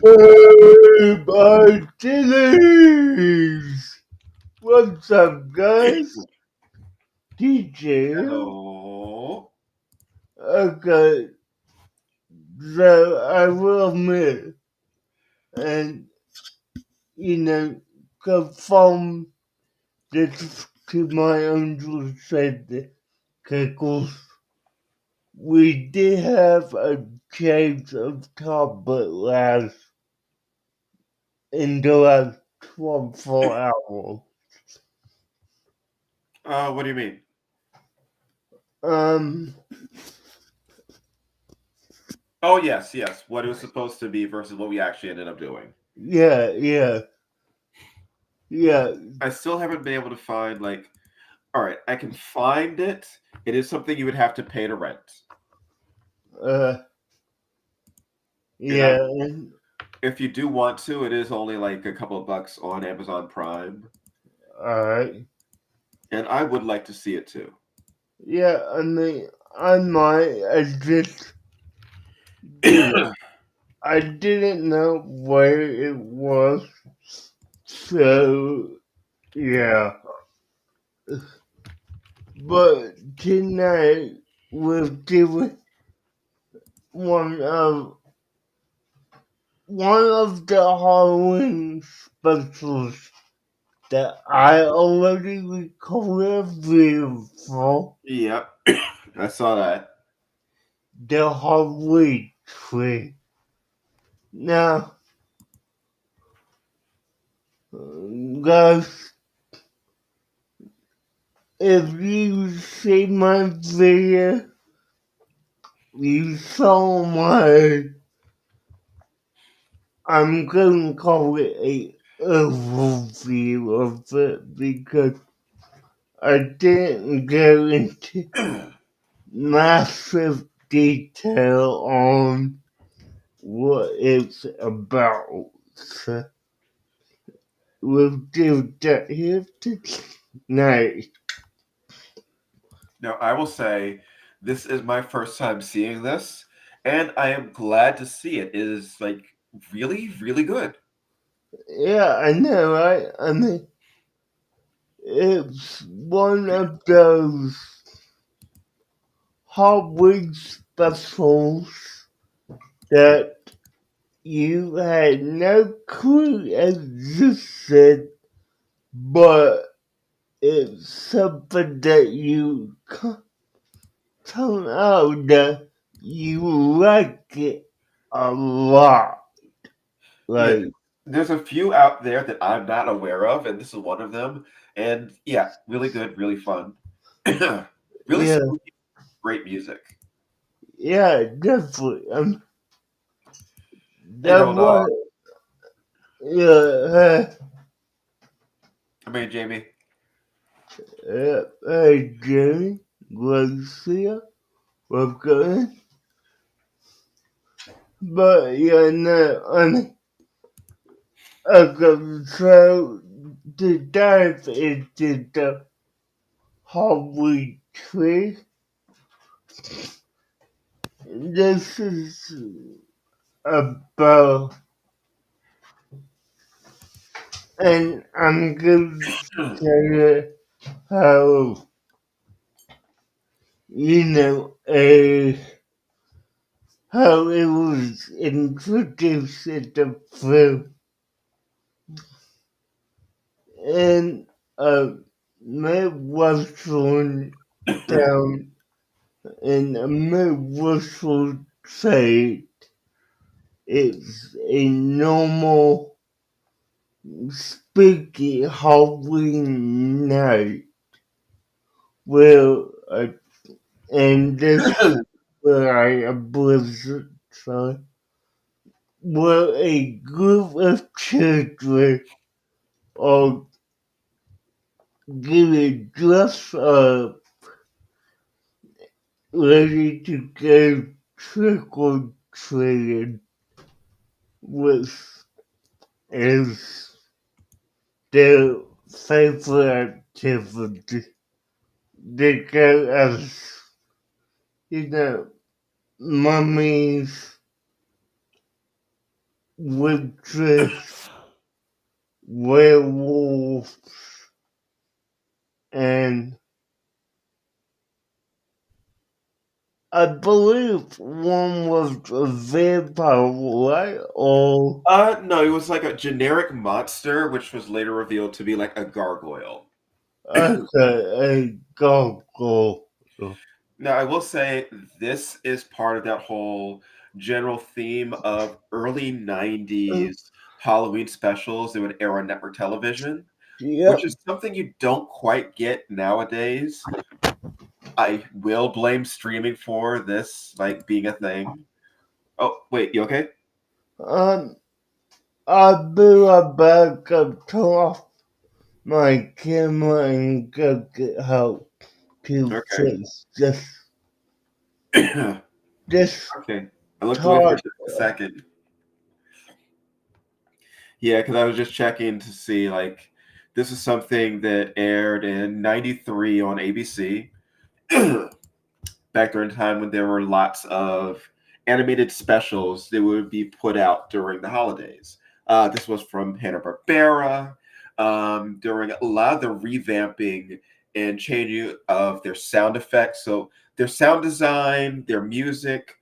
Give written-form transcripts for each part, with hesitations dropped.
Hey, my chilies! What's up, guys? DJ. Hello. Okay, so I will admit, and confirm this to my own said Kickles. We did have a change of topic in the last 24 hours. What do you mean? Um, Oh, yes. What it was supposed to be versus what we actually ended up doing. yeah. I still haven't been able to find, like, all right, I can find it. It is something you would have to pay to rent. Uh, And I, yeah, if you do want to, it is only like a couple of bucks on Amazon Prime. alright. And I would like to see it too. Yeah, I mean, I just, I didn't know where it was, so, yeah. But tonight, we're doing one of, one of the Halloween specials that I already recorded a video for, Yep. I saw that. the Halloween tree. Now, guys, if you see my video, you saw my, I'm gonna call it a overview of it because I didn't go into massive detail on what it's about. So we'll do that here tonight. Now, I will say this is my first time seeing this, and I am glad to see it. It is, like, really, really good. Yeah, I know, right? I mean, it's one of those Halloween specials that you had no clue existed, but it's something that you come out that you like it a lot. Yeah, Like, there's a few out there that I'm not aware of, and this is one of them. And yeah, really good, really fun. Really yeah, spooky, great music. yeah, definitely. Hey, That Devil Dog. was, yeah, I mean, Jamie. hey, Jerry, Garcia, welcome. But yeah, no, I mean, okay, so to dive into the Halloween tree, this is about, and I'm going to tell you how, how it was introduced in the film. In a Midwestern town in a Midwestern state, it's a normal spooky Halloween night where, and this where I blizzard, so where a group of children are getting dressed up, ready to go trick or treating, which is their favorite activity. They go as, you know, mummies, witches, werewolves, and I believe one was a vampire, right? Or No, it was like a generic monster, which was later revealed to be like a gargoyle. a gargoyle. Now, I will say this is part of that whole general theme of early 90s Halloween specials that would air on network television, which Yep. is something you don't quite get nowadays. I will blame streaming for this, like, being a thing. Oh, wait, you okay? Um, I'll be right back up to my camera and go get help to Okay. fix this. Okay. This I looked away for talk. just a second. Yeah, because I was just checking to see, like, this is something that aired in 93 on ABC. Back during the time when there were lots of animated specials that would be put out during the holidays. This was from Hanna-Barbera, during a lot of the revamping and changing of their sound effects. So their sound design, their music,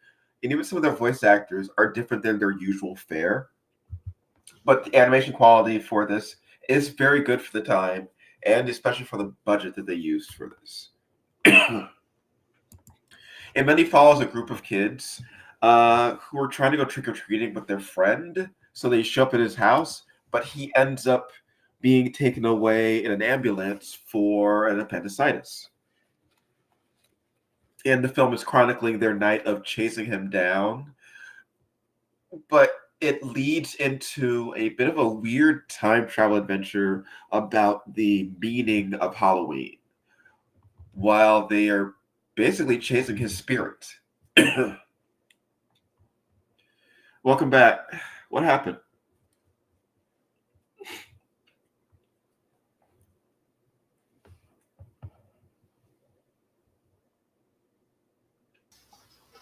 and even some of their voice actors are different than their usual fare. But the animation quality for this is very good for the time, and especially for the budget that they used for this. And Minnie follows a group of kids who are trying to go trick or treating with their friend. So they show up at his house, but he ends up being taken away in an ambulance for an appendicitis. And the film is chronicling their night of chasing him down, but it leads into a bit of a weird time travel adventure about the meaning of Halloween while they are basically chasing his spirit. Welcome back. What happened?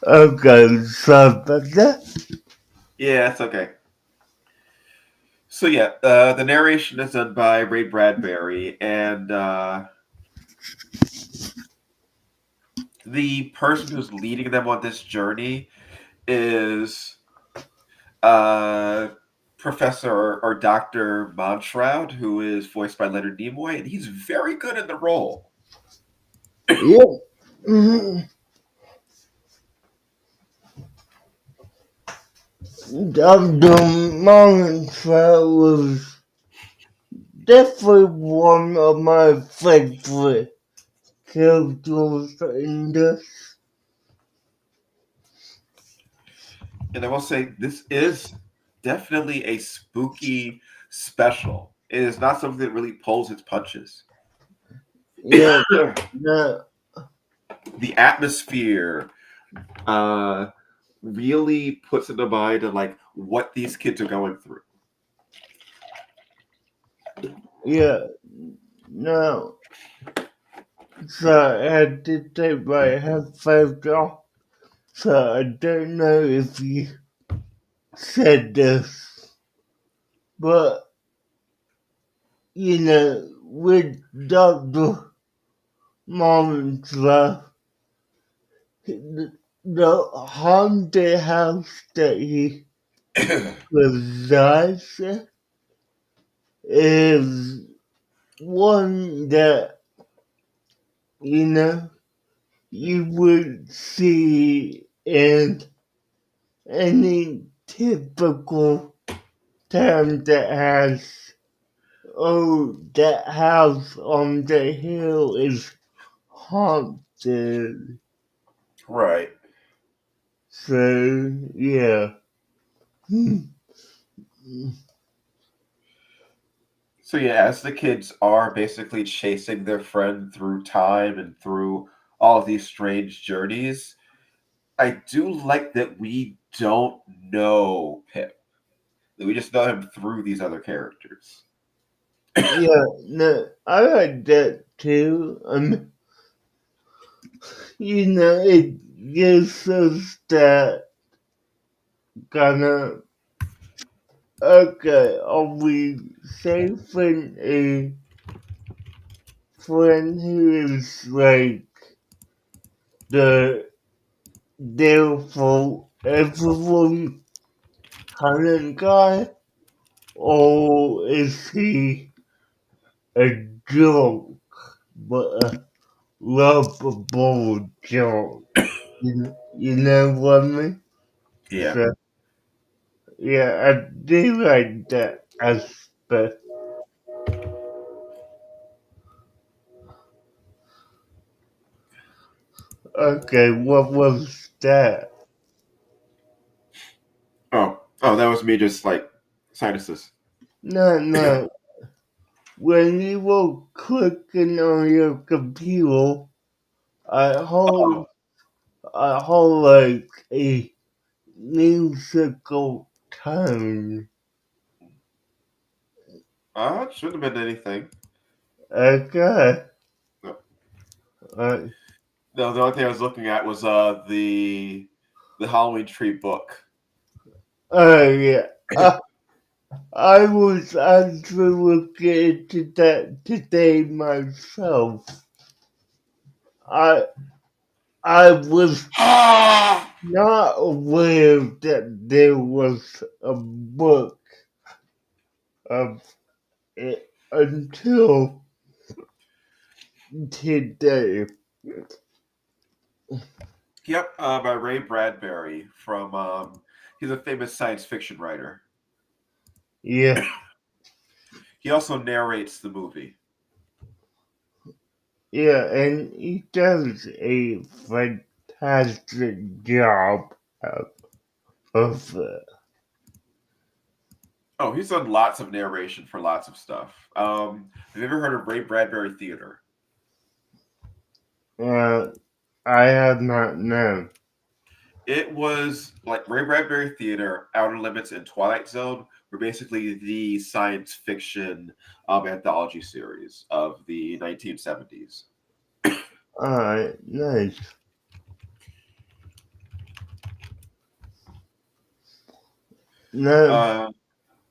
Okay, sorry about that. Yeah, it's okay. So yeah, the narration is done by Ray Bradbury, and the person who's leading them on this journey is uh, Professor or Doctor Monshroud, who is voiced by Leonard Nimoy, and he's very good in the role. Yep. Mhm. Dr. Montrell was definitely one of my favorite characters in this. And I will say this is definitely a spooky special. It is not something that really pulls its punches. Yeah, no, The atmosphere, uh, really puts in the mind of like what these kids are going through. yeah, no. So I did take my headphones off, so I don't know if you said this, but with Dr. Montrell, the haunted house that he resides in is one that, you know, you would see in any typical town that has, oh, that house on the hill is haunted. Right. So, yeah. So yeah, as the kids are basically chasing their friend through time and through all of these strange journeys, I do like that we don't know Pip. That we just know him through these other characters. Yeah, no, I like that too. It gives us that kind of Okay, are we saving a friend who is like the there for everyone kind of guy, or is he a joke, but a lovable joke? You know what I mean? Yeah. So, yeah, I do like that aspect. Okay, what was that? Oh, that was me just like sinuses. No, no. When you were clicking on your computer, I Oh, hold, I hold like a musical tone. it shouldn't have been anything. Okay. No, Uh, no, the only thing I was looking at was the Halloween tree book. oh yeah. I was actually looking into that today myself. I I was not aware that there was a book of it until today. Yep, by Ray Bradbury from. He's a famous science fiction writer. Yeah, He also narrates the movie. yeah, and he does a fantastic job of it. Oh, he's done lots of narration for lots of stuff. Have you ever heard of Ray Bradbury Theater? Uh, I have not known. It was like Ray Bradbury Theater, Outer Limits, and Twilight Zone were basically the science fiction anthology series of the 1970s. Alright, nice. No, Uh,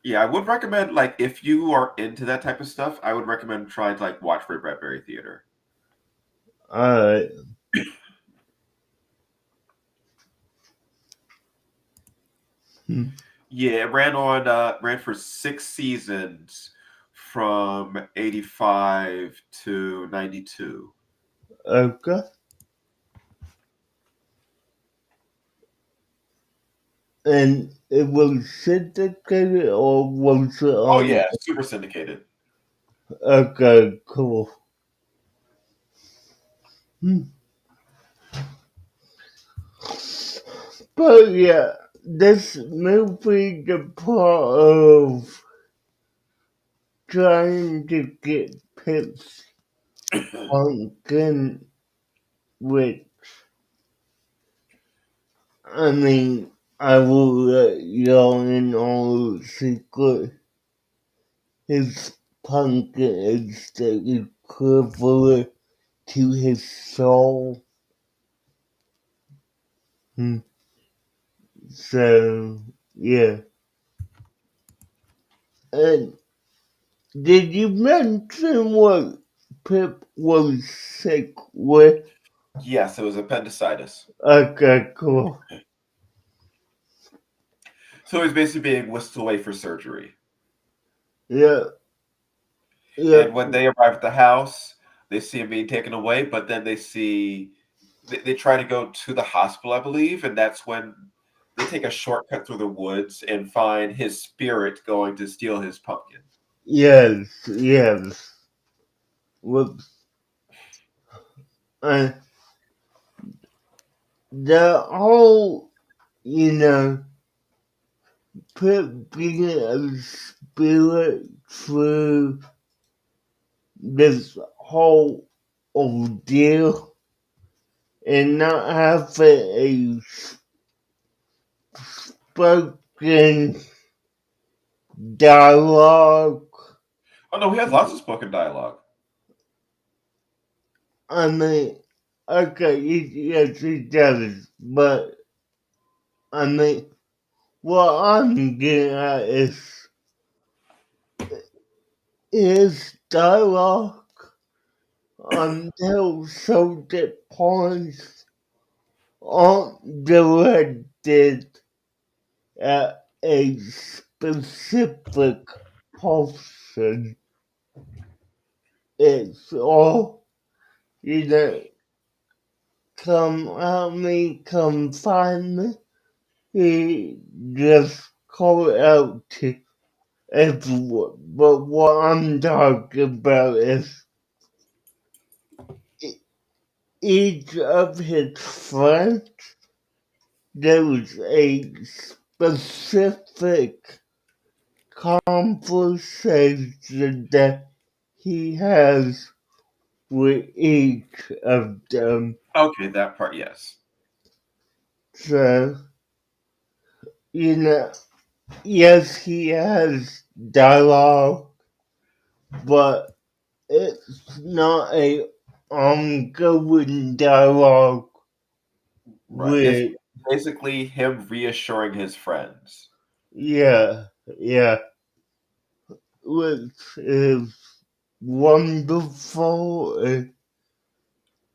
yeah, I would recommend like if you are into that type of stuff, I would recommend trying to like watch Ray Bradbury Theater. alright. Hmm. Yeah, it ran for 6 seasons from 85 to 92. Okay. And it was syndicated or was it Oh on? yeah, super syndicated. Okay, cool. Hmm. But yeah, this movie, the part of trying to get Pip's pumpkin, which, I mean, I will let y'all in on a secret. His pumpkin is the equivalent to his soul. Hmm. So, yeah. And did you mention what Pip was sick with? Yes, it was appendicitis. Okay, cool. So he's basically being whisked away for surgery. Yeah, yeah, And when they arrive at the house, they see him being taken away, but then they try to go to the hospital, I believe, and that's when they take a shortcut through the woods and find his spirit going to steal his pumpkin. yes, yes. Whoops. Uh, the whole, you know, Pip being a spirit through this whole ordeal and not having a spoken dialogue. Oh no, he has lots of spoken dialogue. I mean, okay, yes, he does, but I mean, what I'm getting at is his dialogue until certain points aren't directed at a specific person. It's all, you know, come at me, come find me. He just called out to everyone. But what I'm talking about is e- each of his friends, there was a specific conversation that he has with each of them. Okay, that part, yes. So, you know, yes, he has dialogue, but it's not a ongoing dialogue Right. It's with, basically him reassuring his friends. yeah, yeah, which is wonderful and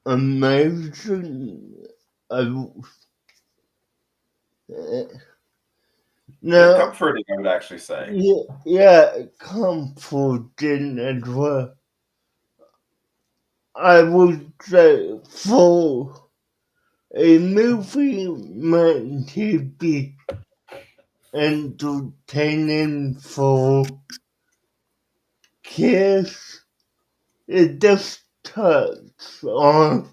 amazing. Uh, And now, comforting, I would actually say. yeah, yeah, comforting as well. I would say for a movie meant to be entertaining for kids, it just touches on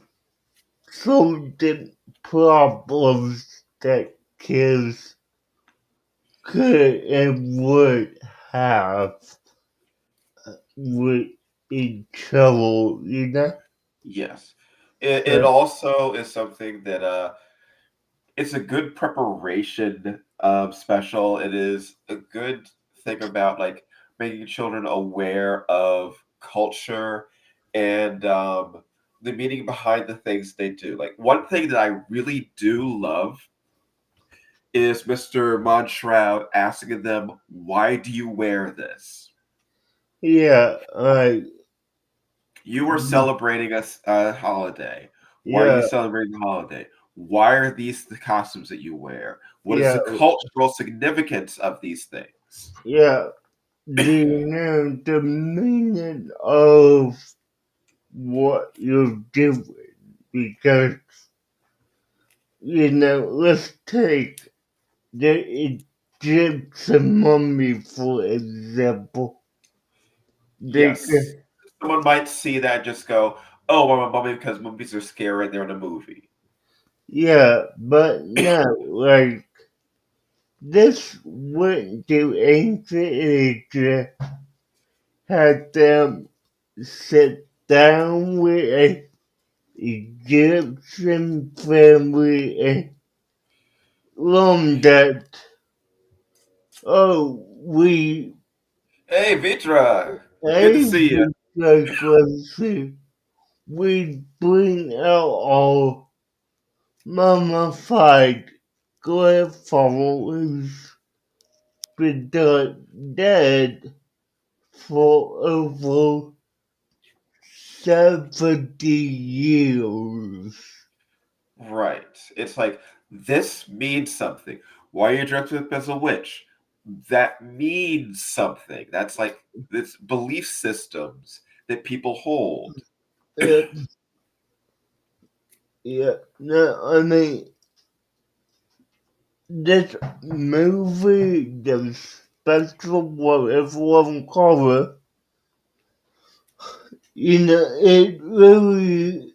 certain problems that kids could and would have with each other, you know? Yes. It So, also is something that it's a good preparation special. It is a good thing about like making children aware of culture and the meaning behind the things they do. Like one thing that I really do love is Mr. Monshroud asking them, "Why do you wear this? yeah, You were celebrating a holiday. Why are you yeah, celebrating the holiday? Why are these the costumes that you wear? What is yeah, the cultural significance of these things?" yeah. Do you know the meaning of what you're doing? Because, you know, let's take the Egyptian mummy, for example. They Yes. could, Someone might see that and just go, "Oh, I'm a mummy because mummies are scary and they're in a movie." yeah, but no, like, this went to ancient Egypt, had them sit down with a Egyptian family and learn that, oh, we, Hey, Vitra. Good to hey, see you. frequency, we bring out our mummified grandfather who's been dead for over 70 years. Right. It's like, this means something. Why are you dressed up as a witch? That means something. That's like this belief systems that people hold. Yeah, yeah, no, I mean, this movie, the special, whatever one call it, you know, it really,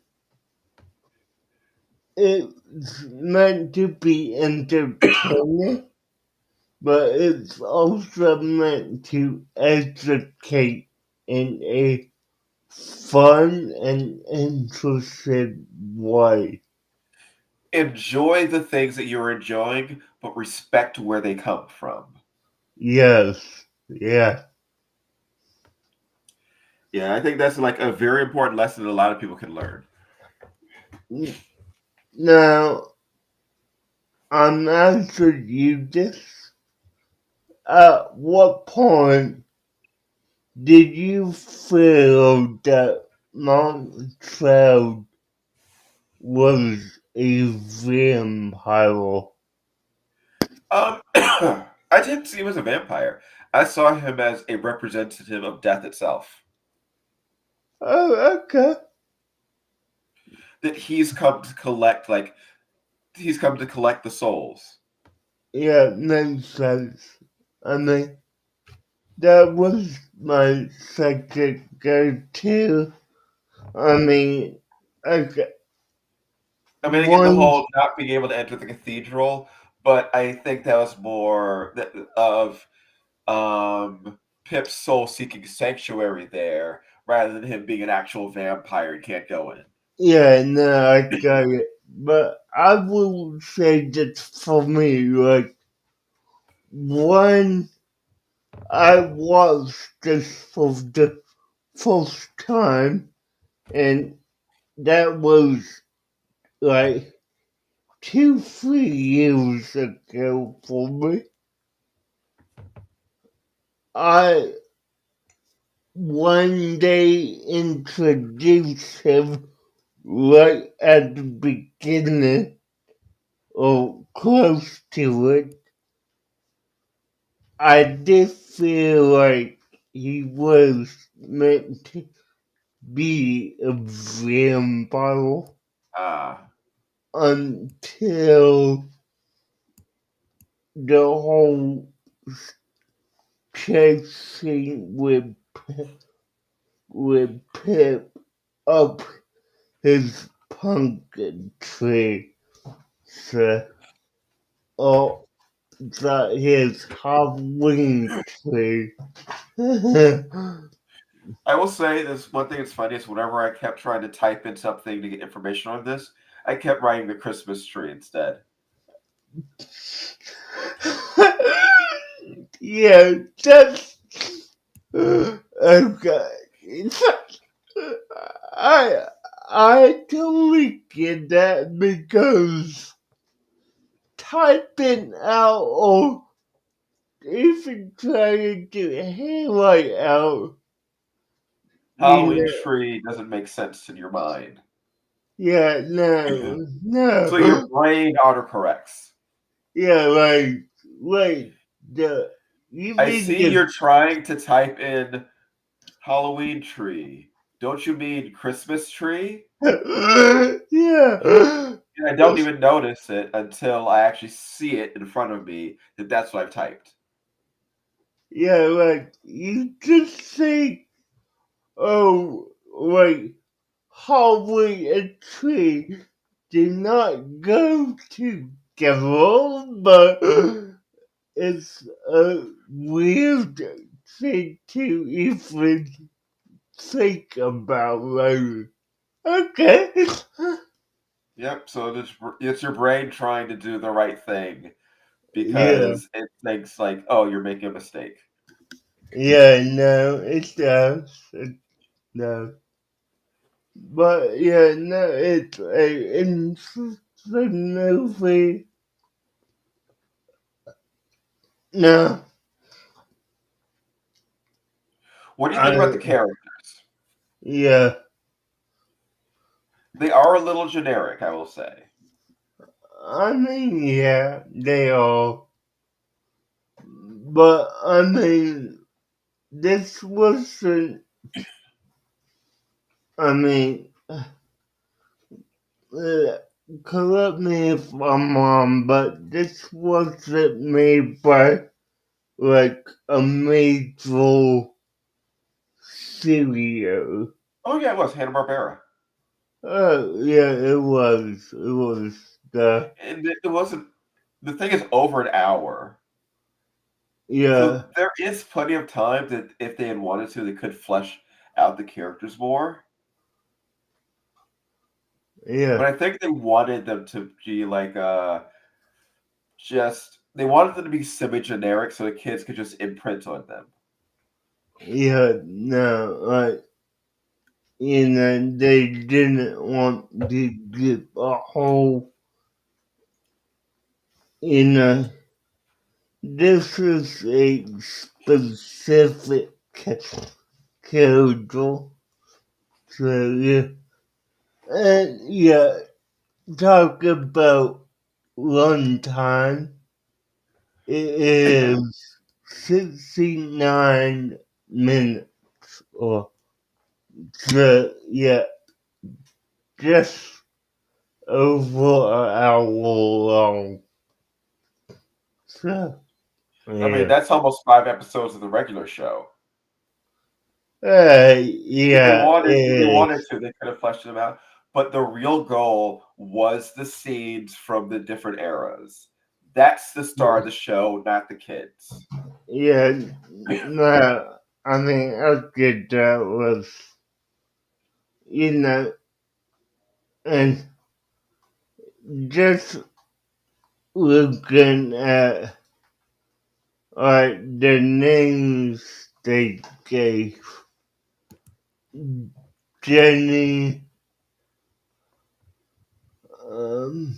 it's meant to be entertaining, but it's also meant to educate in a fun and interesting way. Enjoy the things that you're enjoying, but respect where they come from. Yes, yeah. Yeah, I think that's like a very important lesson that a lot of people can learn. Now, I'm asking you this. At what point Did you feel that Montreal was a vampire? I didn't see him as a vampire. I saw him as a representative of death itself. Oh, okay. That he's come to collect, like he's come to collect the souls. Yeah, makes sense. I mean, that was my second go-to. I mean, okay, I mean, I get the one, whole not being able to enter the cathedral, but I think that was more of Pip's soul seeking sanctuary there, rather than him being an actual vampire and can't go in. yeah, no, I got it. But I will say that for me, like, when I watched this for the first time, and that was like 2, 3 years ago for me. I one day introduced him right at the beginning or close to it. I did feel like he was meant to be a vampire Ah, until the whole chasing with Pip up his pumpkin tree, so, or his Halloween tree. I will say this one thing that's funny is whenever I kept trying to type in something to get information on this, I kept writing the Christmas tree instead. Yeah, that's okay. I I totally get that because typing out or even trying to highlight out, you Halloween know, tree doesn't make sense in your mind. yeah, no, So your no, brain autocorrects. yeah, like, wait, the, you I mean see you're trying to type in Halloween tree. Don't you mean Christmas tree? yeah, And I don't even notice it until I actually see it in front of me that that's what I've typed. yeah, like, you just think, oh, like, Hallway and tree do not go together, but it's a weird thing to even think about. Like, okay. Yep. So it's your brain trying to do the right thing Yeah, because it thinks like, oh, you're making a mistake. yeah, no, it does. No. But yeah, no, it's a interesting movie. No, What do you think about the I, characters? yeah, They are a little generic, I will say. I mean, yeah, they are. But I mean, this wasn't. I mean, uh, correct me if I'm wrong, but this wasn't made by like a major studio. Oh yeah, it was Hanna-Barbera. Yeah, it was. It was the And it wasn't the thing is over an hour. So yeah, there is plenty of time that if they had wanted to, they could flesh out the characters more. yeah, But I think they wanted them to be like just they wanted them to be semi-generic so the kids could just imprint on them. yeah. No, like they didn't want to give a whole you this is a specific character. So yeah, and yeah, talk about runtime. It is 69 minutes or so, yeah, just over an hour long. So, I mean, yeah. that's almost 5 episodes of the regular show. If they Yeah, wanted, if they it wanted is. to, they could have fleshed them out. But the real goal was the scenes from the different eras. That's the star of the show, not the kids. Yeah, no, I mean, okay, that was, you know, and just looking at the names they gave Jenny, um,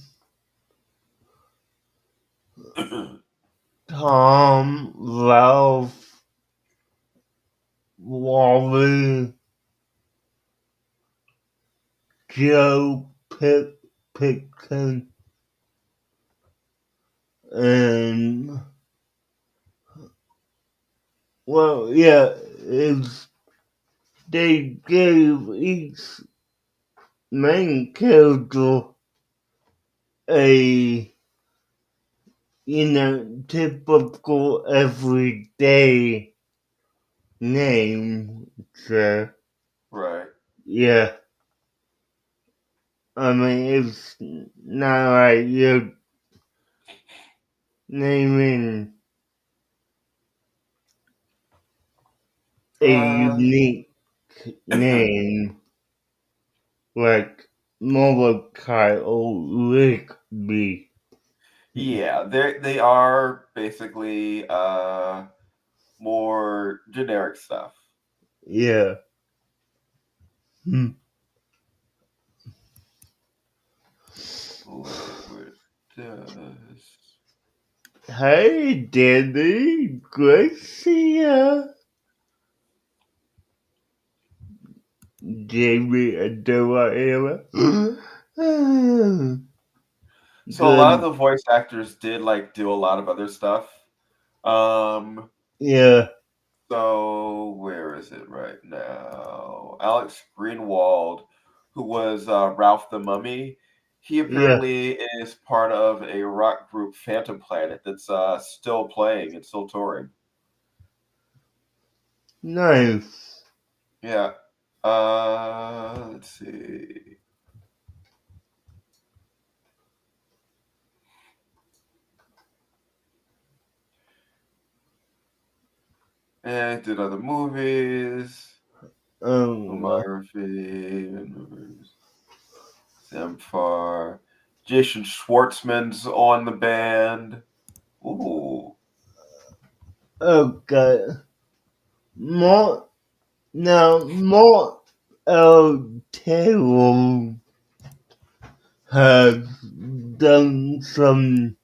Tom, Ralph, Wally, Joe, Picton, and, well, yeah, it's, they gave each main character a, typical everyday name. So, Right. yeah, I mean, it's not like you're naming a Uh, unique name like Molokai or Rigby. yeah, they are basically more generic stuff. Yeah. Hmm. What does Hey, Danny. Great to see ya. Jamie and Delilah. so a lot of Good. the voice actors did like do a lot of other stuff. Um, Yeah. so where is it right now? Alex Greenwald, who was Ralph the Mummy, he Yeah. apparently is part of a rock group, Phantom Planet, that's still playing and still touring. Nice. Yeah. Let's see. And did other movies. Um. Filmography. Samfar. Jason Schwartzman's on the band. Ooh. Okay. More more Taylor have done some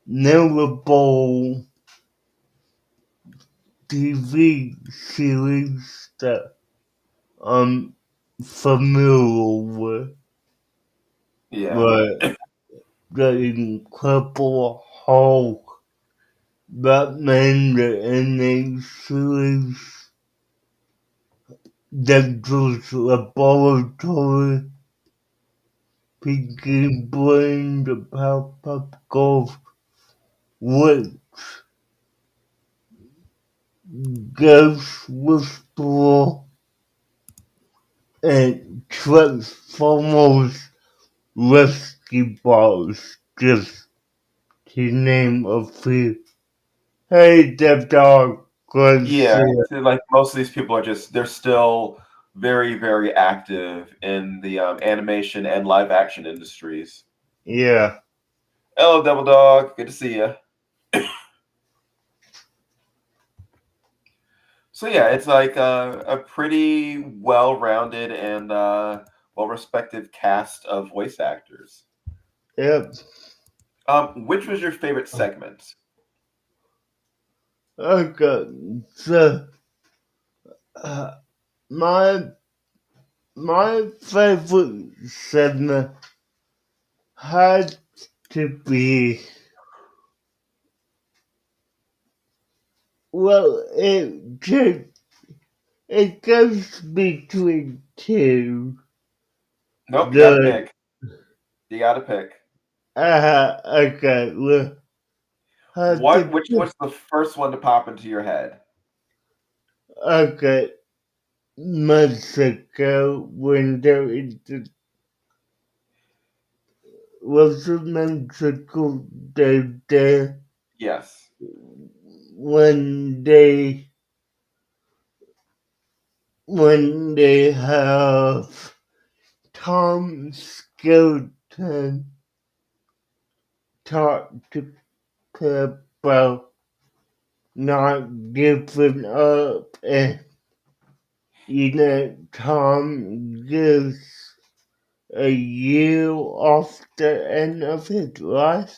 notable TV series that I'm familiar with, Yeah. but the Incredible Hulk, Batman the animated series, Dexter's Laboratory, Pinky Brain, the Powerpuff Girls, with Ghost Whisperer, and Transformers Rescue Balls, just to name a few. Hey, Dev Dog, good to see Yeah. you. So, like most of these people are just, they're still very, very active in the animation and live action industries. Yeah, Hello, Devil Dog. Good to see you. So yeah, it's like a pretty well-rounded and well-respected cast of voice actors. yep. Which was your favorite segment? Okay, so Uh, my my favorite segment had to be, well, it goes between two. Nope, you got to The pick. You got to pick. okay, well, had to What? Which pick, one's the first one to pop into your head? okay, Mexico when they're in the, was it Mexico there Yes. when they have Tom Skelton talk to about not giving up, and Tom gives a year off the end of his life.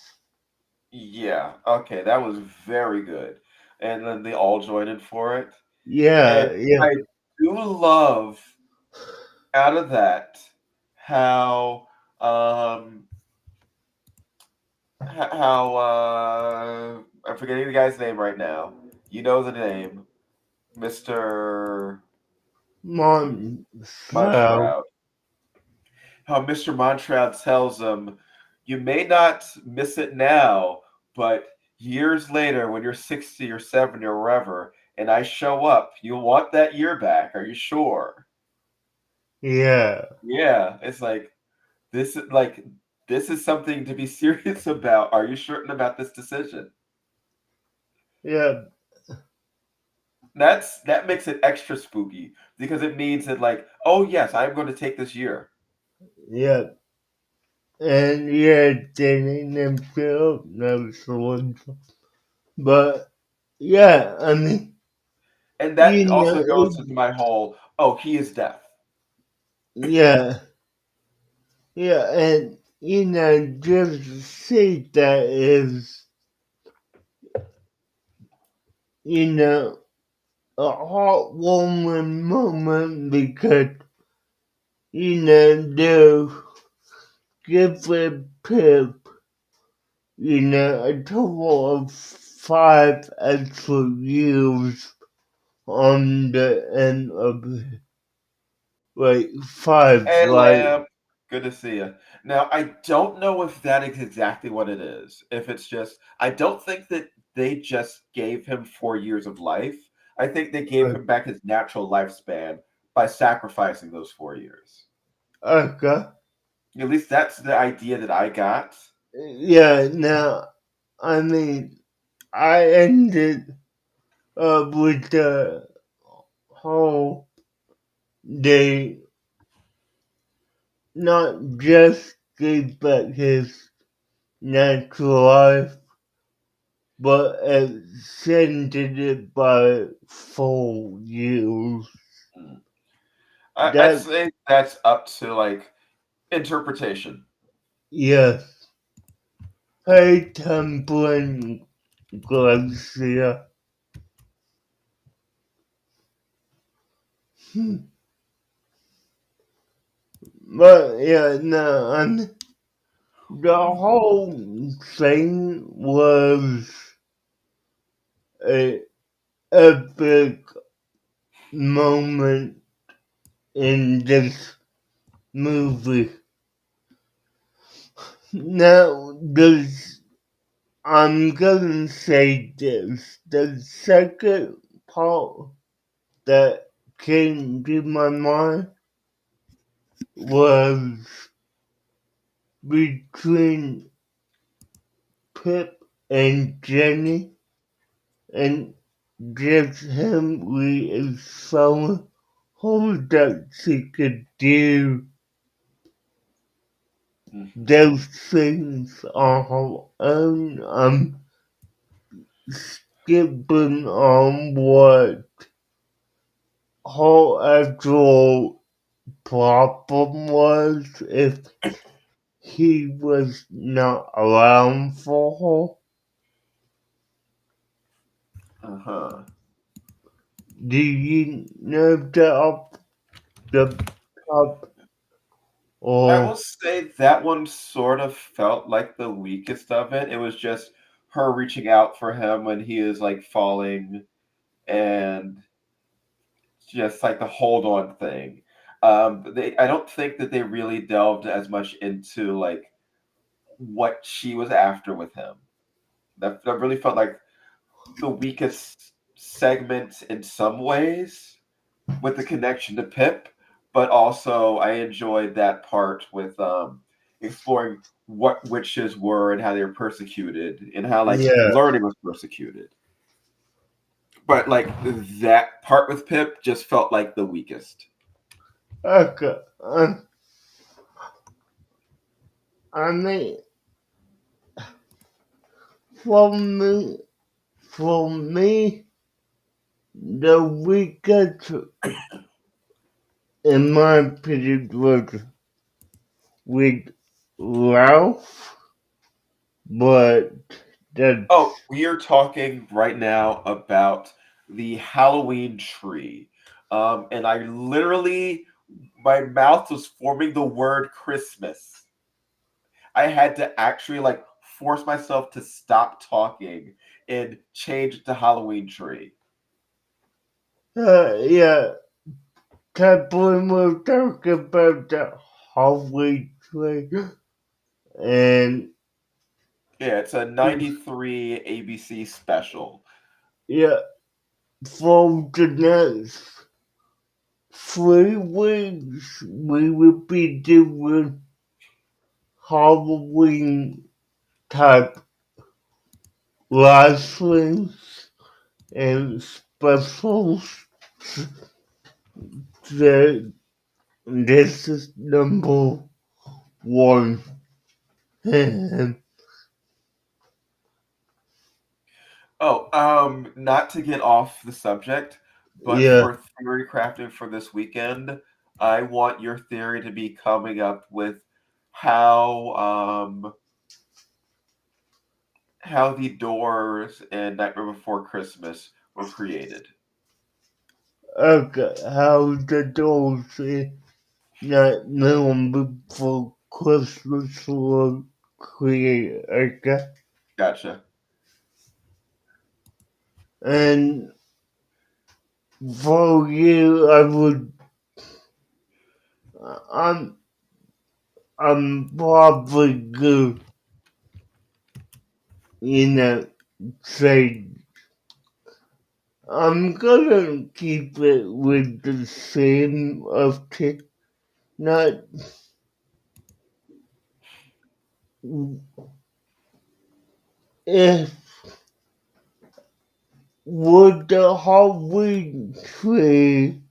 Yeah. Okay, that was very good. And then they all joined in for it. And Yeah, yeah, I do love out of that how um how I'm forgetting the guy's name right now. You know the name, Mr. Montreal. Montreal. How Mr. Montreal tells him, "You may not miss it now, but years later, when you're 60 or 70 or wherever, and I show up, you'll want that year back. Are you sure?" Yeah, Yeah, it's like this is something to be serious about. Are you certain about this decision? yeah, That makes it extra spooky because it means that like, oh yes, I'm going to take this year. yeah. And yeah, dating himself, that's the one. But yeah, I mean, And you that also goes know, into my whole, oh, he is death. yeah, yeah, and just to see that is, you know, a heartwarming moment because, they're giving Pip, a total of 5 extra years on the end of it. Like, five, Hey, like, Lamb. Good to see you. Now, I don't know if that is exactly what it is. If it's just, I don't think that they just gave him 4 years of life. I think they gave uh, him back his natural lifespan by sacrificing those 4 years. okay. At least that's the idea that I got. Yeah, now, I mean, I ended up with the whole, they not just gave back his natural life, but extended it by 4 years. Mm. I'd That, say that's up to like interpretation. yes. Hey, Templin Glacia. But yeah, no, the whole thing was a epic moment in this movie. Now, I'm gonna say this: the second part that came to my mind was between Pip and Jenny, and just him reassuring her that she could do Mhm. those things on her own. I'm skipping on what her actual problem was if he was not around for Uh-huh. Do you know the top I will or say that one sort of felt like the weakest of it. It was just her reaching out for him when he is like falling and just like the hold on thing. I don't think that they really delved as much into like what she was after with him. That really felt like the weakest segment in some ways with the connection to Pip, but also I enjoyed that part with exploring what witches were and how they were persecuted and how like yeah? learning was persecuted. But like that part with Pip just felt like the weakest. Okay. I mean, for me, for me, the weakest, in my opinion, was with Ralph, but Oh, that's we are talking right now about the Halloween tree. And I literally, my mouth was forming the word Christmas. I had to actually like force myself to stop talking and change it to Halloween tree. yeah. Catherine will talk about the hallway tree, and Yeah, it's a 93 ABC special. yeah, for the next 3 weeks, we will be doing Halloween type live streams and specials. That this is number one. And Oh, not to get off the subject, but yeah, for theory crafting for this weekend, I want your theory to be coming up with how how the doors in Nightmare Before Christmas were created. okay, how the doors in that known before Christmas were created, okay? Gotcha. And for you, I would, I'm, I'm probably good, you know, say, I'm gonna keep it with the same of not if would the Halloween tree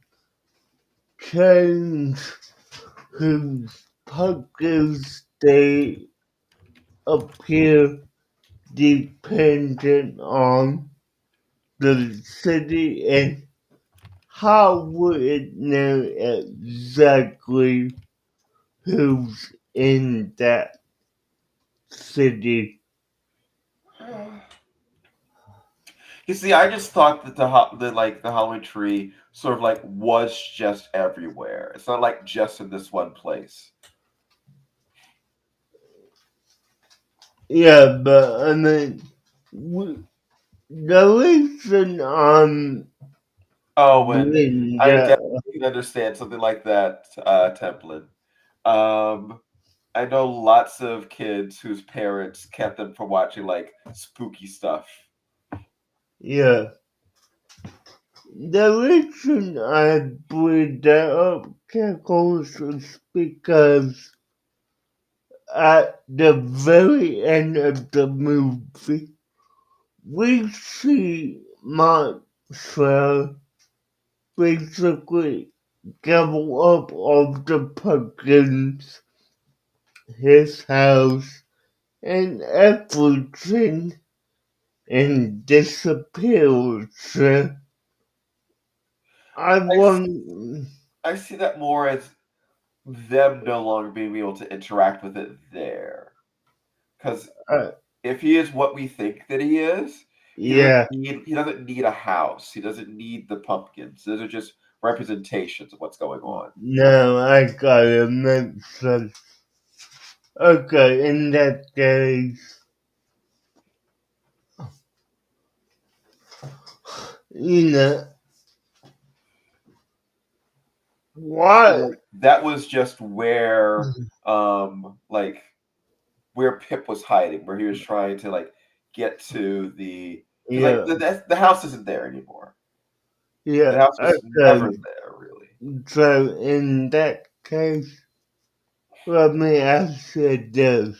change whose pumpkins they appear dependent on the city, and how would it know exactly who's in that city? You see, I just thought that the like the Halloween tree sort of like was just everywhere. It's not like just in this one place. Yeah, but I mean, the reason I'm Oh, and doing I that, definitely can understand something like that, Templin. Um, I know lots of kids whose parents kept them from watching like spooky stuff. yeah, the reason I bring that up, Cackles, is because at the very end of the movie, we see Maxwell basically gobble up all the pumpkins, his house, and everything, and disappears. So I I, s- want, I see that more as them no longer being able to interact with it there. Because uh, if he is what we think that he is, Yeah. He doesn't need a house. He doesn't need the pumpkins. Those are just representations of what's going on. No, I got it. Makes sense. Okay, in that case, you know, what? Like that was just where like where Pip was hiding, where he was trying to like get to the because like Yeah, the house isn't there anymore. The yeah, house was never okay. there really. So, in that case, let me ask you this.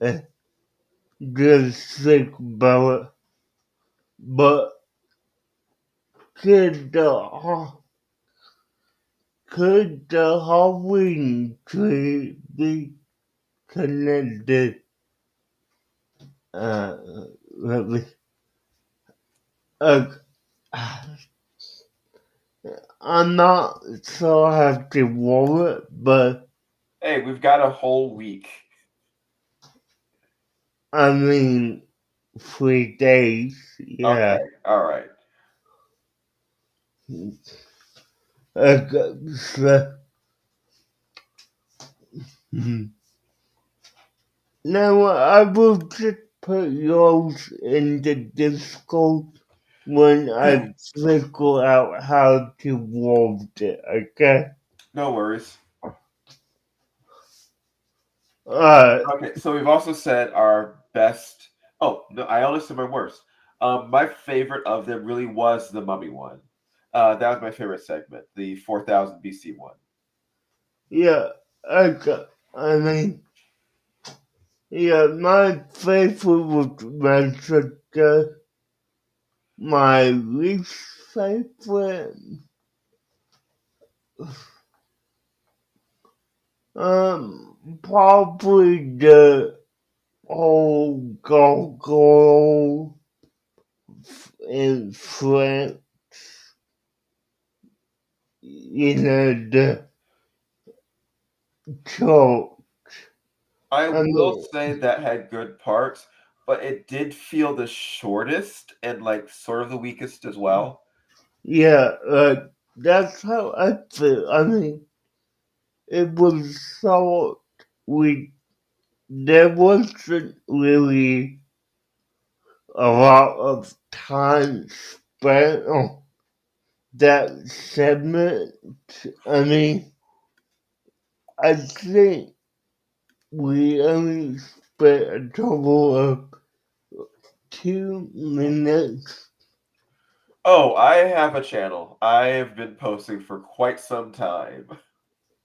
Uh, Just think about it. But could could the Halloween tree be connected? Uh, let me. Uh, I'm not sure I have to roll it, but Hey, we've got a whole week. I mean, 3 days. Yeah. Okay, all right. Okay, so, now I will just put yours in the Discord when I figure out how to word it, okay? No worries. Alright, Okay, so we've also said our best. Oh no, I only said my worst. My favorite of them really was the mummy one. That was my favorite segment, the 4000 BC one. yeah, okay. I mean, yeah, my favorite was Mexico. My least favorite, probably the whole gargoyle in France, the church. I I will mean, say that had good parts, but it did feel the shortest and like sort of the weakest as well. yeah, that's how I feel. I mean, it was so we there wasn't really a lot of time spent on that segment. I mean, I think we only spent a total of 2 minutes. Oh, I have a channel. I have been posting for quite some time.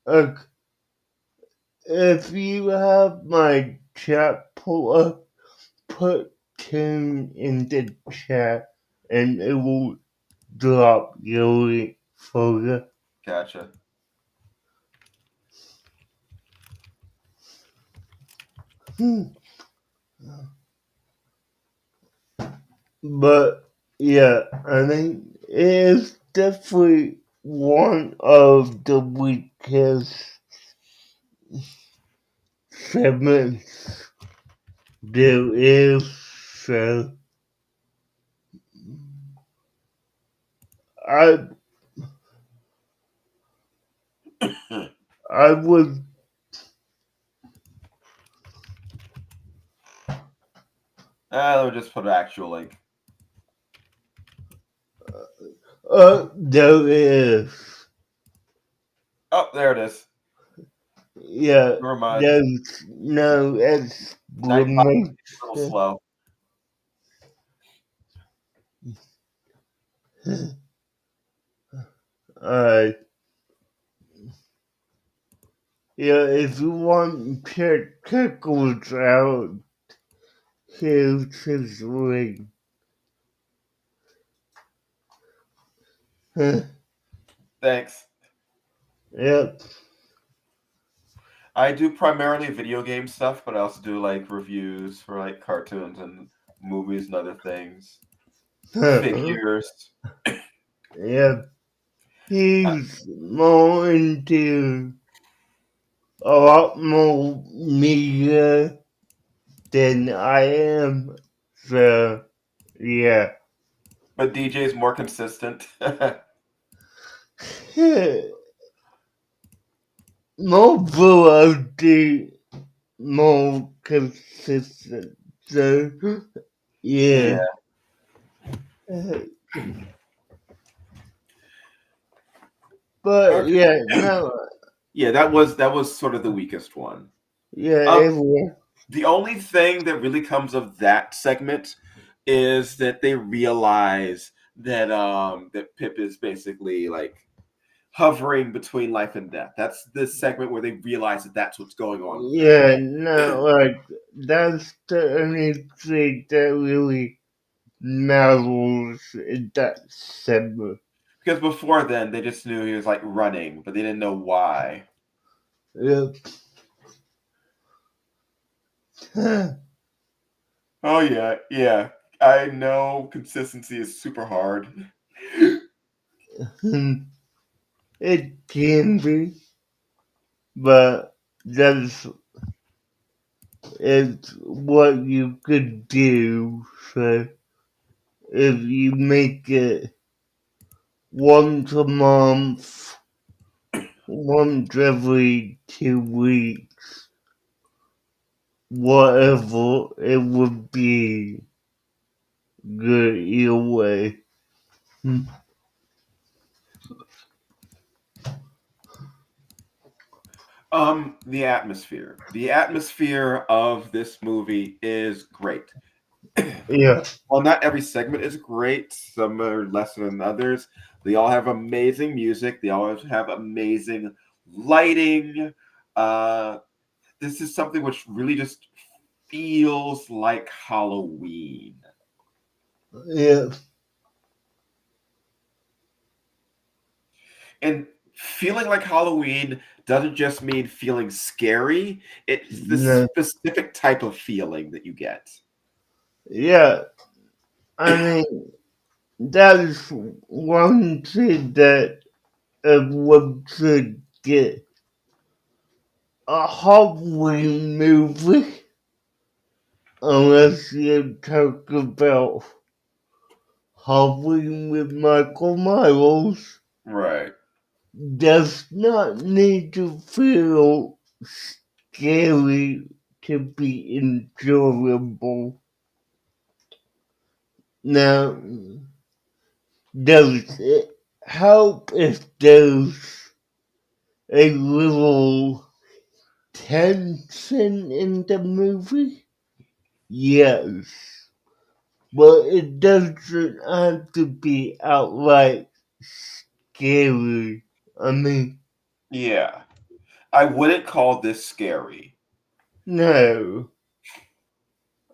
Uh, if you have my chat pull up, put tune in the chat and it will drop your link for you. Gotcha. But yeah, I think it is definitely one of the weakest segments there is. So I I would Let me just put an actual link. there is. Oh, there it is. Yeah, Never mind. there's no 95 a little explanation. slow. Alright. Yeah, if you want to check us out, here's his link. Thanks. Yep. I do primarily video game stuff, but I also do like reviews for like cartoons and movies and other things. Figures. Yep. Uh, He's more into a lot more media than I am. So, Yeah. But DJ's more consistent. More variety, more consistent. So, Yeah. yeah. Uh, But yeah, Okay. no, Yeah, that was sort of the weakest one. yeah, Um, everyone. the only thing that really comes of that segment is that they realize that Pip is basically like hovering between life and death. That's the segment where they realize that that's what's going on with Yeah, no, like, that's the only thing that really matters in that segment. because before then they just knew he was like running, but they didn't know why. Yep. Oh yeah, yeah. I know consistency is super hard. It can be, but that's it's what you could do. So if you make it once a month, once every 2 weeks, whatever, it would be good either way. The atmosphere. The atmosphere of this movie is great. Yeah, Well, not every segment is great. Some are lesser than others. They all have amazing music. They all have amazing lighting. Uh, this is something which really just feels like Halloween. yeah, And feeling like Halloween doesn't just mean feeling scary, it's this no, specific type of feeling that you get. yeah. I mean, that's one thing that everyone should get a Halloween movie, unless you talk about Halloween with Michael Myers, Right. does not need to feel scary to be enjoyable. Now, does it help if there's a little tension in the movie? Yes. But it doesn't have to be outright scary. I mean, Yeah. I wouldn't call this scary. no.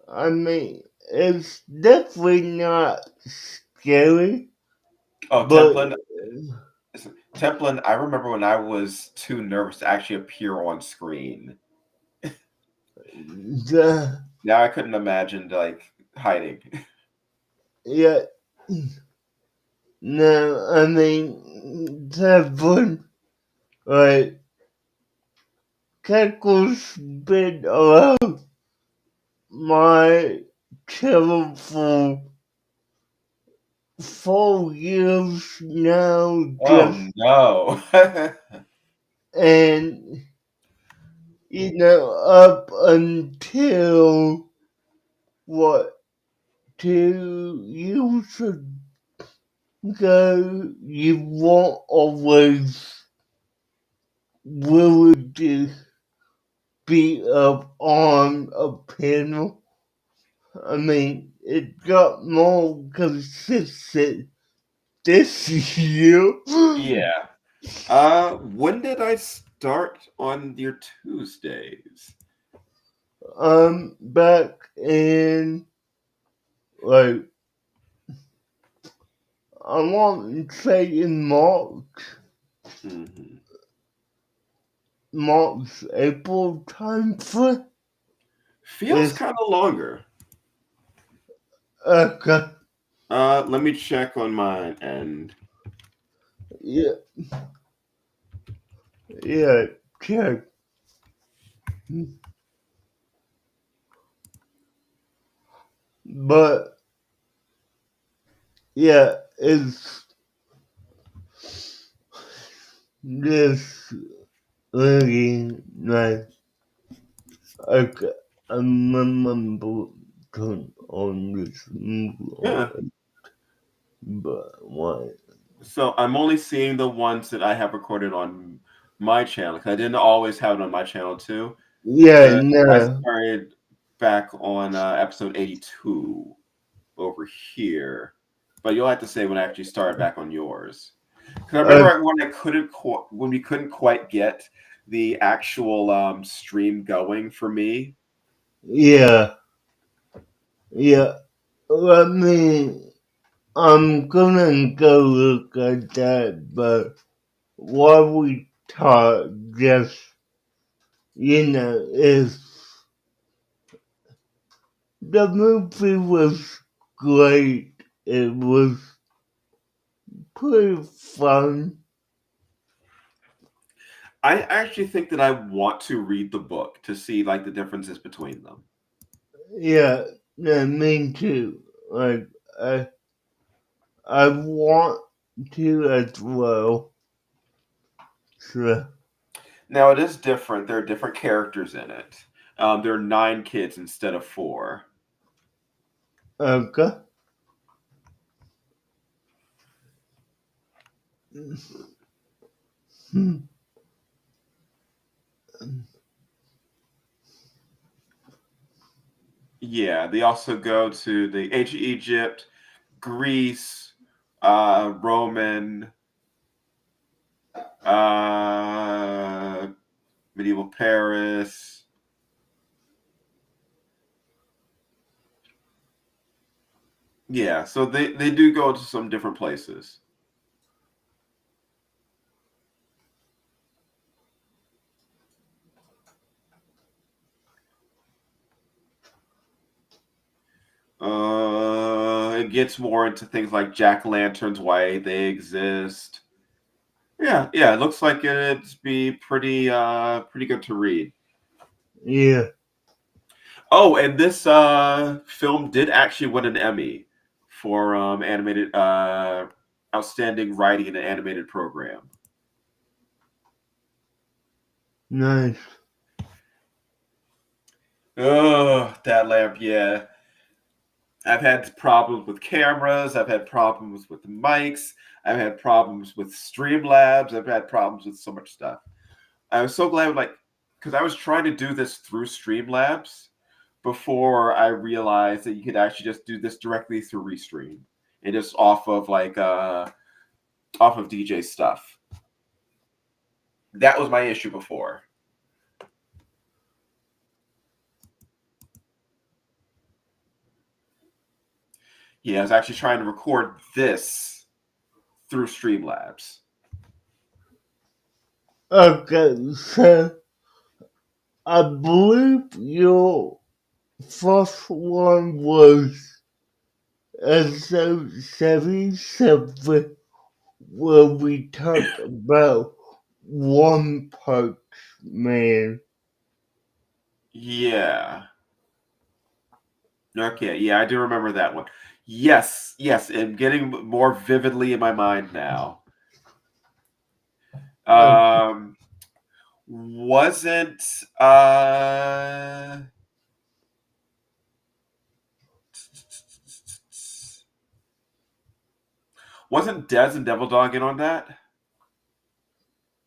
I mean, it's definitely not scary, Oh, but Templin, I remember when I was too nervous to actually appear on screen. the, Now I couldn't imagine like hiding. yeah, no, I mean, Devon, like, Keckle's been around my channel for 4 years now, Oh just, no. and, up until, what, 2 years ago, you won't always willing to be up on a panel. I mean, it got more consistent this year. Yeah. When did I start on your Tuesdays? Back in, like, I want to say in Hmm. March, April time frame. Feels It's, kind of longer. okay, Let me check on mine end. yeah, yeah, check. But yeah, it's just really nice. Like, I remember on this Yeah. movie, but why? So I'm only seeing the ones that I have recorded on my channel, 'cause I didn't always have it on my channel too. Yeah, 'Cause I no, started back on episode 82 over here, but you'll have to say when I actually started back on yours. Because I uh, remember when we couldn't quite get the actual stream going for me. yeah, yeah. Let me. I'm gonna go look at that, but while we talk, just if the movie was great, it was pretty fun. I actually think that I want to read the book to see like the differences between them. Yeah, yeah, me too. Like, I, I want to as well. So, Now it is different. There are different characters in it. There are 9 kids instead of 4. okay. Hmm. Yeah, they also go to the ancient Egypt, Greece, Roman, uh, medieval Paris. Yeah, so they do go to some different places. It gets more into things like jack lanterns, why they exist. Yeah, yeah, it looks like it'd be pretty good to read. Yeah, Oh, and this film did actually win an Emmy for animated outstanding writing in an animated program. nice. Oh, that lamp, yeah. I've had problems with cameras, I've had problems with mics, I've had problems with Streamlabs, I've had problems with so much stuff. I was so glad, like, because I was trying to do this through Streamlabs before I realized that you could actually just do this directly through Restream and just off of DJ stuff. That was my issue before. Yeah, I was actually trying to record this through Streamlabs. Okay, so I believe your first one was episode 77, where we talked about One Punch Man. Yeah. Okay. Yeah, I do remember that one. Yes. Yes. And getting more vividly in my mind now. Uh, Um, wasn't wasn't Dez and Devil Dog in on that?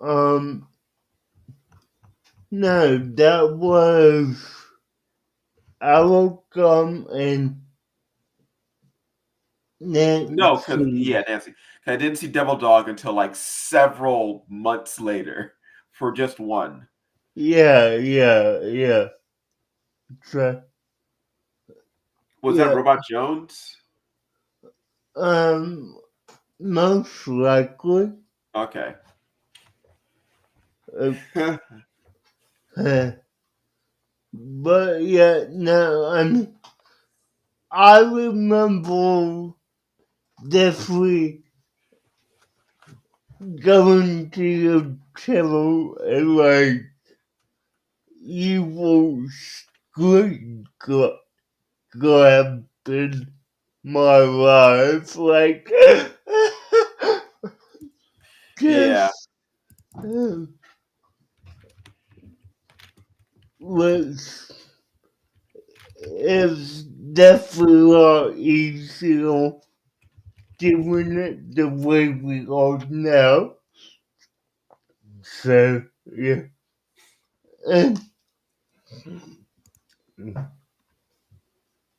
um, no, that was Alcom and No, because Nancy. yeah, Nancy. I didn't see Devil Dog until like several months later for just one. Yeah, yeah, yeah. So, Was that yeah, Robot Jones? um, most likely. Okay. Uh, but yeah, no, I mean, I remember definitely going to your channel and like you were screen grabbing my life. Like, Yeah, just let's. It's definitely a lot easier doing it the way we are now. So, yeah. And,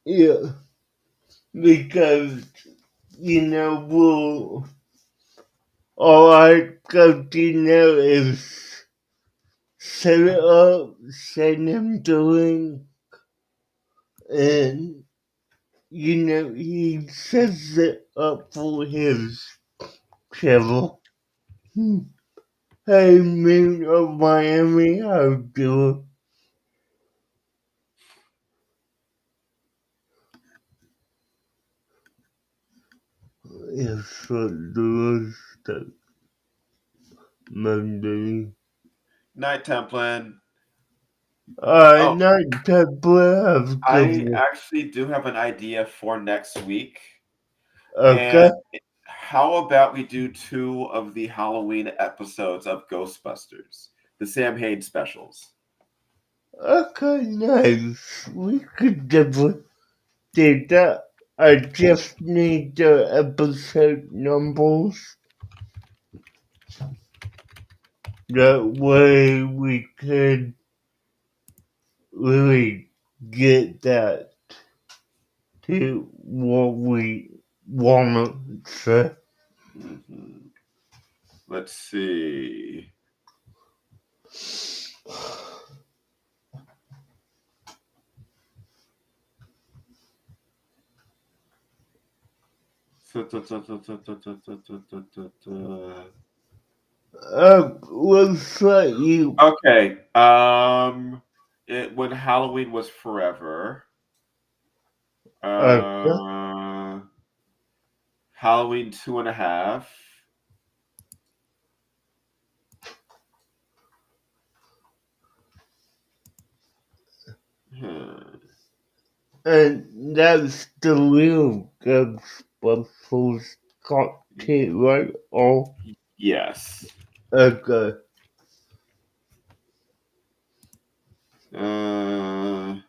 yeah, because, we'll, all I got to know is set it up, send him the link, and, he sets it up for his channel. Hey, Moon of Miami, how you doing? Yes, what doing stuff Monday. Night Templin. Alright, Oh, night tablet, have a good I one. actually do have an idea for next week. Okay, And how about we do 2 of the Halloween episodes of Ghostbusters, the Sam Hain specials? okay, nice. We could definitely do that. I just need the episode numbers. That way we could really get that to what we want to say. Mhm. Let's see. Looks like you. Okay. When Halloween was forever. Okay. Uh, Halloween 2.5. Hmm. And that's the real Ghostbusters cocktail, right? Oh, Yes. okay. Uh,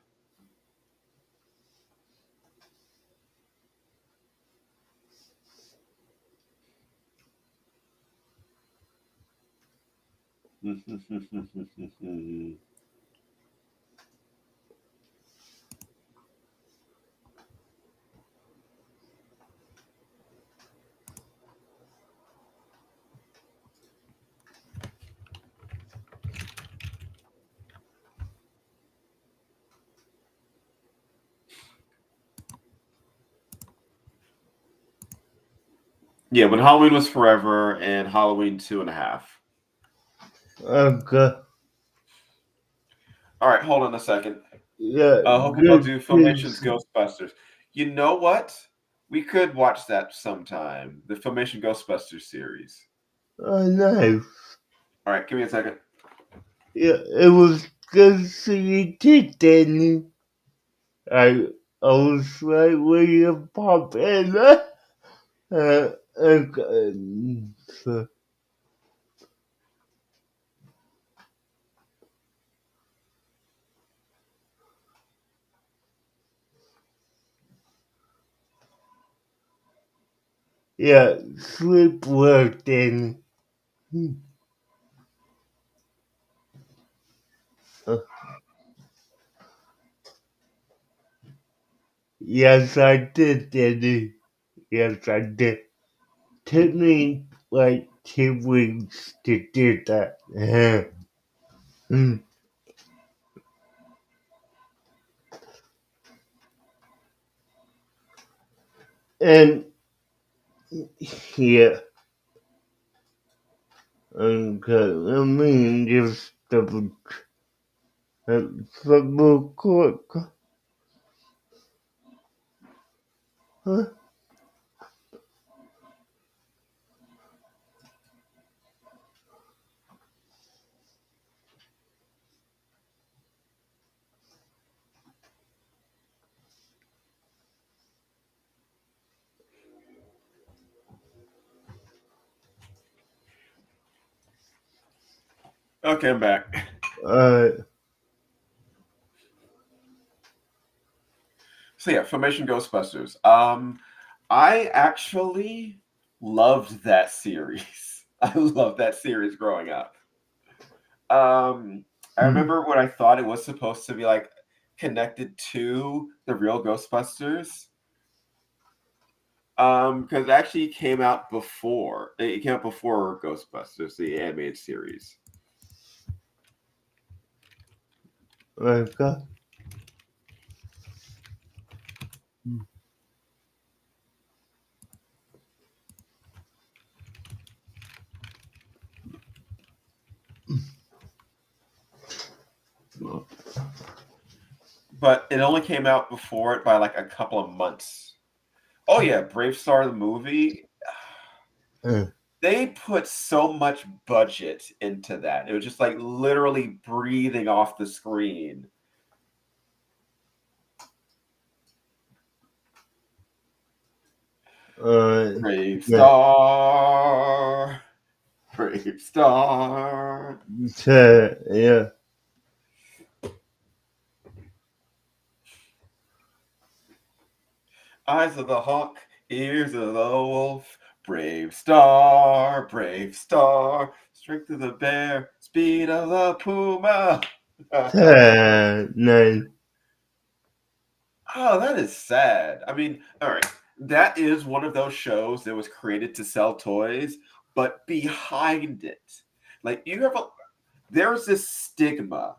yeah, when Halloween was forever and Halloween 2.5. Okay. All right, hold on a second. Yeah, Hope I'll good do Filmation's piece. Ghostbusters. You know what? We could watch that sometime. The Filmation Ghostbusters series. Oh, nice. All right, give me a second. Yeah, it was good to see you too, Danny. I, I was right where you pop in. Okay. So, yeah, sleep well, Danny. Uh, yes, I did, Danny. Yes, I did. Took me like 2 weeks to do that. Mm. And yeah, okay, let me just double quick. Huh? Okay, I'm back. Uh, So yeah, Formation Ghostbusters. I actually loved that series. I loved that series growing up. Um, I remember when I thought it was supposed to be like connected to the real Ghostbusters. Because it actually came out before. It came out before Ghostbusters, the animated series. okay. But it only came out before it by like a couple of months. Oh yeah, Brave Star the movie. Uh, They put so much budget into that. It was just like literally breathing off the screen. uh, Brave yeah. Star, Brave Star. Yeah. Eyes of the hawk, ears of the wolf. Brave star, strength of the bear, speed of the puma. Nice. Oh, that is sad. I mean, all right, that is one of those shows that was created to sell toys, but behind it, like you have a, there's this stigma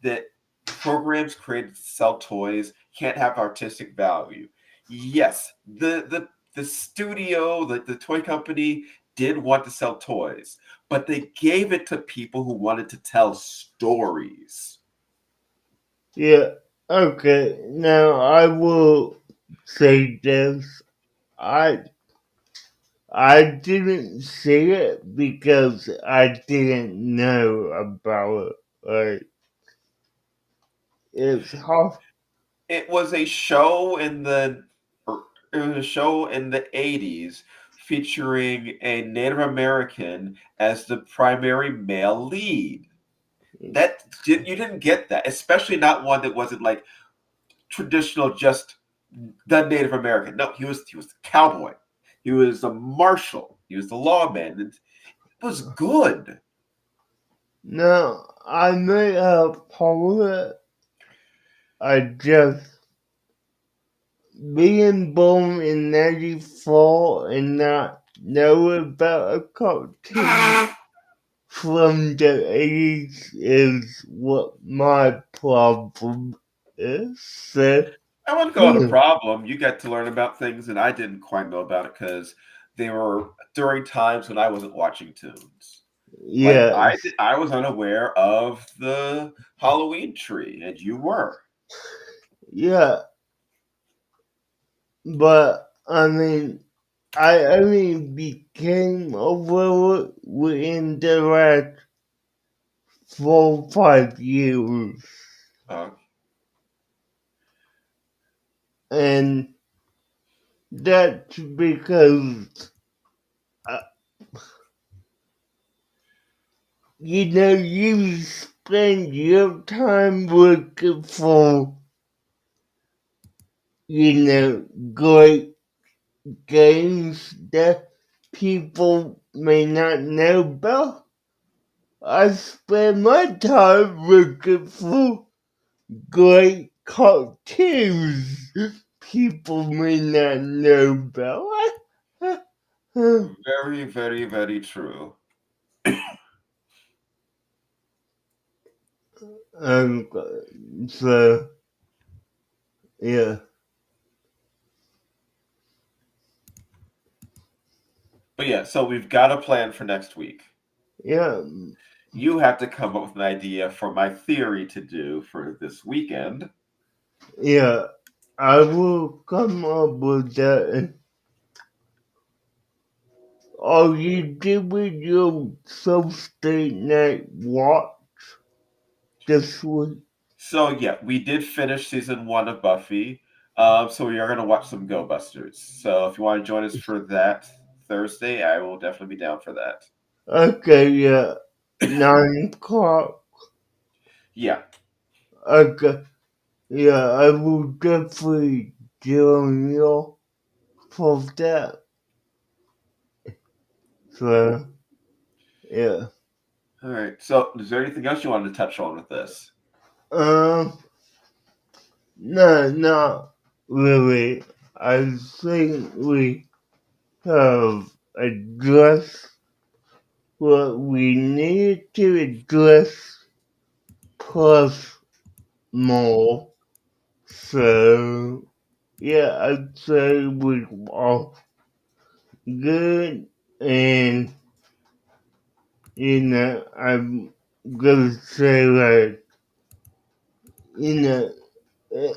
that programs created to sell toys can't have artistic value. Yes, the studio, the toy company did want to sell toys, but they gave it to people who wanted to tell stories. Yeah. Okay. Now I will say this. I I didn't see it because I didn't know about it. Like it's hard. It was a show in the it was a show in the 80s featuring a Native American as the primary male lead. You didn't get that, especially not one that wasn't like traditional, just the Native American. No, he was the cowboy. He was the marshal. He was the lawman. And it was good. Now I may have followed it. I just being born in '94 and not know about a cartoon from the '80s is what my problem is. So, I wouldn't call it a problem. You get to learn about things that I didn't quite know about it because they were during times when I wasn't watching tunes. Like yes, I was unaware of the Halloween tree, and you were. yeah, but I mean, I only became aware within the last 4 5 years, Uh, and that's because uh, you spend your time looking for great games that people may not know about. I spend my time looking for great cartoons people may not know about. very, very, very true. um, so, yeah, But yeah, so we've got a plan for next week. yeah, You have to come up with an idea for my theory to do for this weekend. yeah. I will come up with that. And are you doing your Thursday night watch this week? So yeah, we did finish season one of Buffy. So we are going to watch some Go Busters. So if you want to join us for that Thursday, I will definitely be down for that. Okay, yeah. 9 o'clock. Yeah. Okay. Yeah, I will definitely join you for that. So, yeah. All right. So, is there anything else you wanted to touch on with this? Um, no, not really. I think we have addressed what we needed to address plus more. So, yeah, I'd say we are good, and I'm gonna say like, you know, eh,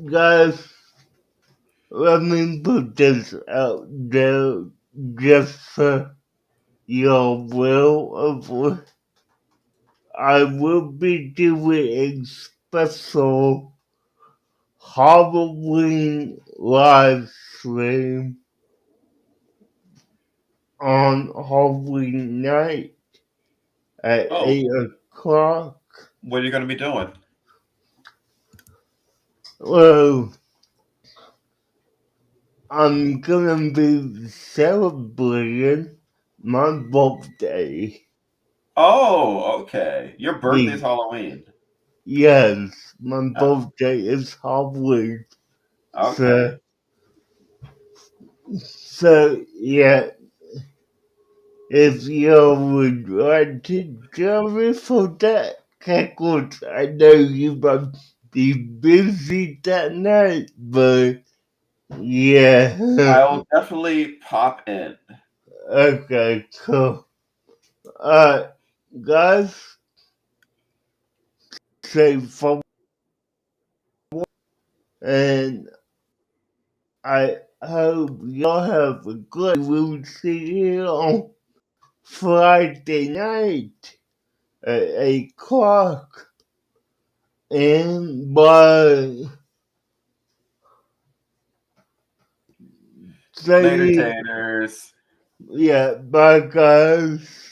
guys, let me put this out there just for your will of what I will be doing a special Halloween live stream on Halloween night at Oh, 8 o'clock. what are you going to be doing? Well, I'm gonna be celebrating my birthday. Oh, okay. Your birthday's Be Halloween. Yes, my Oh, birthday is Halloween. okay. So, yeah, if you would like to join me for that, Cackles, I know you might be busy that night, but yeah. I'll definitely pop in. Okay, cool. Alright, guys, stay for and I hope y'all have a good. We'll see you on Friday night at 8 o'clock. And bye. Later, Say, taters. yeah, bye, guys.